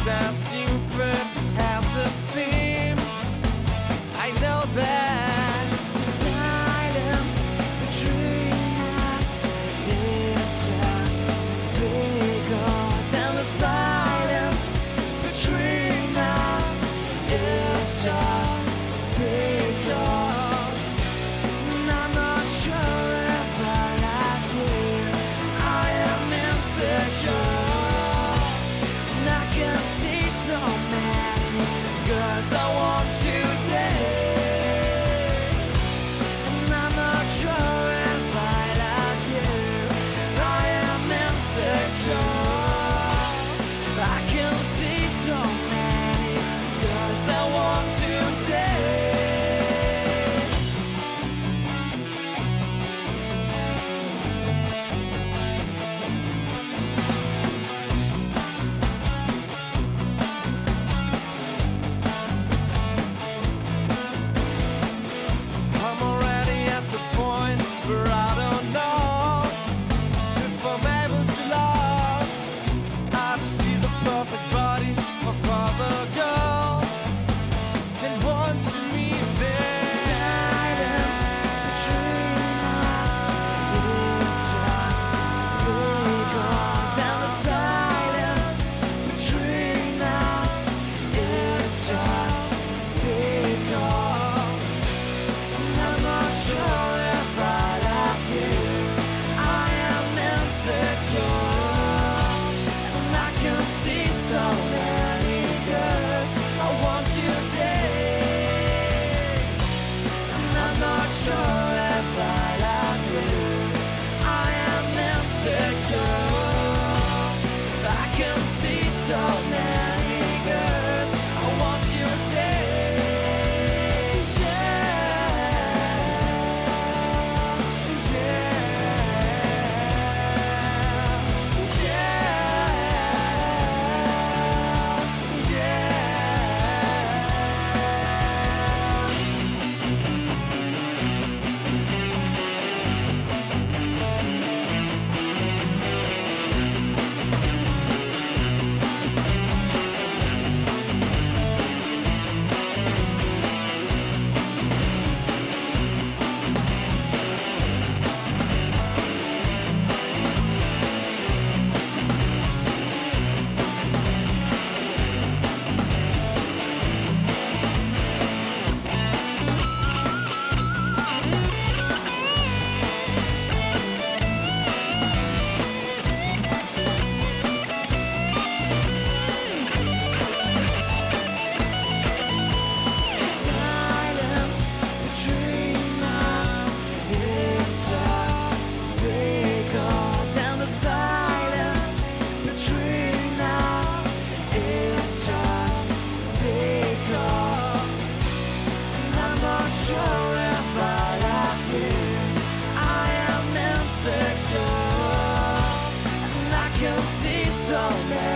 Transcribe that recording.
is as stupid as it seems. I know that silence between us is just because, and the silence between us is just because. And I'm not sure if I like you. I am insecure. And I can see so many girls I want to date. And I'm not sure if I like you. I am insecure. I can see so many girls I want to date. I'm already at the point where I don't know if I'm able to love. I see the perfect bodies of other girls and want to meet them. Silence between us is just because, and the silence between us is just because. I'm not sure if I like you. I am insecure. And I can see so many girls I want to date. And I'm not sure if I like you. I am insecure. I can see so many girls I want to date. Silence between us is just because, and the silence between us is just because. And I'm not sure if I like you. I am insecure. And I can see so many